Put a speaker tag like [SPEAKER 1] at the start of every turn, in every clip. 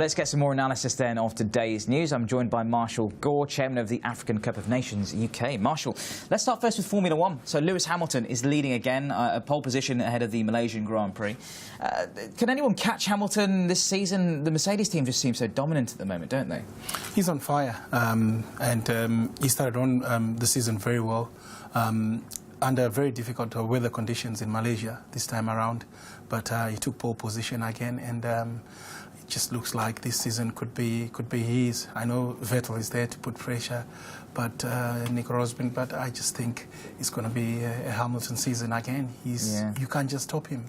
[SPEAKER 1] Well, let's get some more analysis then of today's news. I'm joined by Marshall Gore, chairman of the African Cup of Nations UK. Marshall, let's start first with Formula One. So Lewis Hamilton is leading again, a pole position ahead of the Malaysian Grand Prix. Can anyone catch Hamilton this season? The Mercedes team just seems so dominant at the moment, don't they?
[SPEAKER 2] He's on fire, and he started on the season very well. Under very difficult weather conditions in Malaysia this time around, but he took pole position again, and it just looks like this season could be his. I know Vettel is there to put pressure, but Nico Rosberg, but I just think it's going to be a Hamilton season again. You can't just stop him.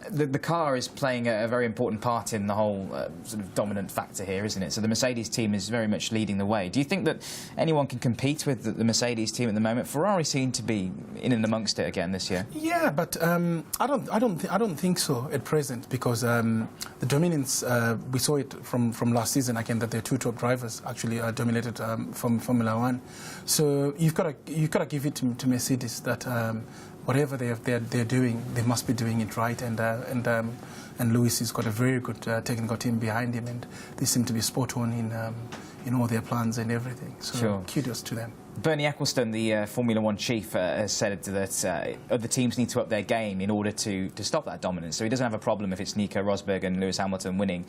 [SPEAKER 1] The car is playing a very important part in the whole sort of dominant factor here, isn't it? So the Mercedes team is very much leading the way. Do you think that anyone can compete with the Mercedes team at the moment? Ferrari seem to be in and amongst it again this year.
[SPEAKER 2] Yeah, but I don't think so at present, because the dominance we saw it from last season again, that their two top drivers actually dominated from Formula One. So you've got to give it to Mercedes that. Whatever they're doing, they must be doing it right, and Lewis has got a very good technical team behind him, and they seem to be spot on in all their plans and everything. So
[SPEAKER 1] sure.
[SPEAKER 2] Kudos to them.
[SPEAKER 1] Bernie Ecclestone, the Formula One chief, has said that other teams need to up their game in order to stop that dominance. So he doesn't have a problem if it's Nico Rosberg and Lewis Hamilton winning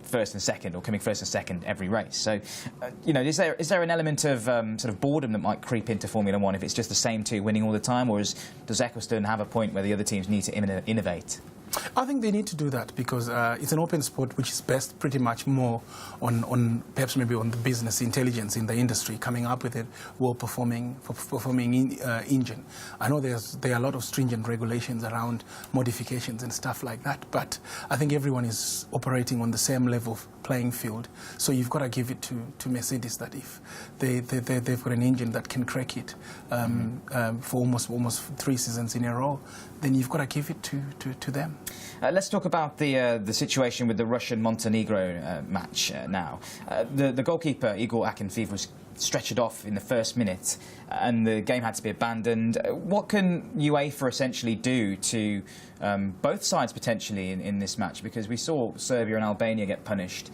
[SPEAKER 1] first and second, or coming first and second every race. So, you know, is there an element of sort of boredom that might creep into Formula One if it's just the same two winning all the time, or does Ecclestone have a point where the other teams need to innovate?
[SPEAKER 2] I think they need to do that, because it's an open sport which is based pretty much more on perhaps maybe on the business intelligence in the industry, coming up with a well-performing engine. I know there are a lot of stringent regulations around modifications and stuff like that, but I think everyone is operating on the same level of playing field. So you've got to give it to Mercedes that if they've got an engine that can crack it for almost 3 seasons in a row, then you've got to give it to them.
[SPEAKER 1] Let's talk about the situation with the Russian-Montenegro match now. The goalkeeper, Igor Akinfeev, was stretchered off in the first minute, and the game had to be abandoned. What can UEFA essentially do to both sides potentially in this match? Because we saw Serbia and Albania get punished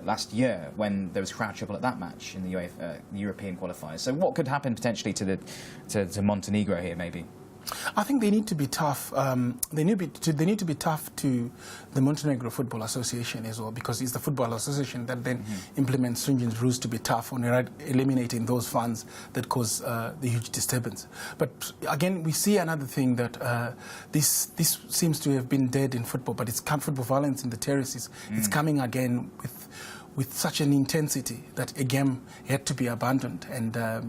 [SPEAKER 1] last year when there was crowd trouble at that match in the UEFA European qualifiers. So what could happen potentially to Montenegro here, maybe?
[SPEAKER 2] I think they need to be tough. They need to be tough to the Montenegro Football Association as well, because it's the Football Association that then implements stringent rules to be tough on eliminating those funds that cause the huge disturbance. But again, we see another thing that this seems to have been dead in football, but it's football violence in the terraces. It's coming again with such an intensity that a game had to be abandoned, and the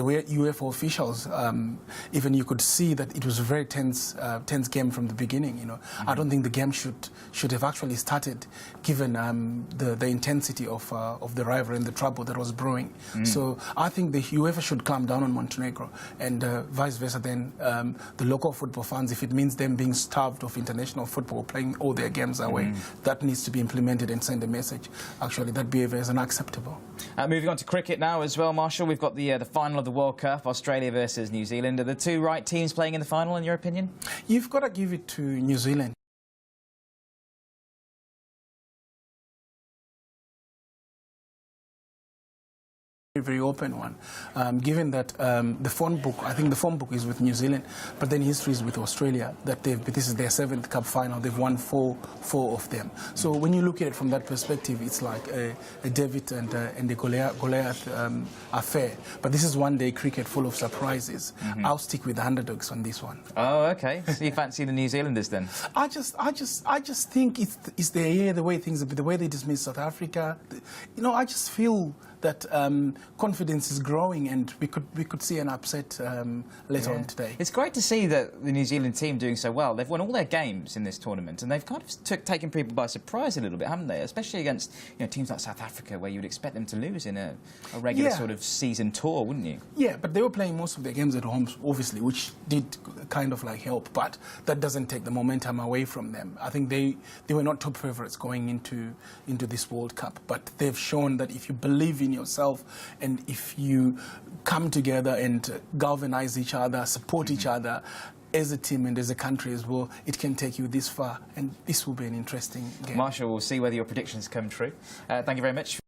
[SPEAKER 2] way UEFA officials, even you could see that it was a very tense game from the beginning. You know, I don't think the game should have actually started, given the intensity of the rivalry and the trouble that was brewing. So I think the UEFA should clamp down on Montenegro, and vice versa. Then the local football fans, if it means them being starved of international football, playing all their games away, that needs to be implemented and send a message. Actually, that behaviour is unacceptable.
[SPEAKER 1] Moving on to cricket now as well, Marshall. We've got the final of the World Cup, Australia versus New Zealand. Are the two right teams playing in the final, in your opinion?
[SPEAKER 2] You've got to give it to New Zealand. Very open one, given that the phone book, I think the phone book is with New Zealand, but then history is with Australia, that this is their 7th Cup final. They've won four of them. So when you look at it from that perspective, it's like a David and a Goliath affair. But this is one-day cricket full of surprises. I'll stick with the underdogs on this one.
[SPEAKER 1] Oh, okay. So you fancy the New Zealanders then?
[SPEAKER 2] I just think it's their year, the way things, the way they dismiss South Africa. You know, I just feel that confidence is growing, and we could see an upset later on today.
[SPEAKER 1] It's great to see that the New Zealand team doing so well. They've won all their games in this tournament, and they've kind of taken people by surprise a little bit, haven't they? Especially against teams like South Africa, where you'd expect them to lose in a regular sort of season tour, wouldn't you? Yeah,
[SPEAKER 2] but they were playing most of their games at home, obviously, which did kind of like help, but that doesn't take the momentum away from them. I think they were not top favourites going into this World Cup, but they've shown that if you believe in yourself, and if you come together and galvanize each other, support each other, as a team and as a country as well, it can take you this far, and this will be an interesting game.
[SPEAKER 1] Marshall, we'll see whether your predictions come true. Thank you very much for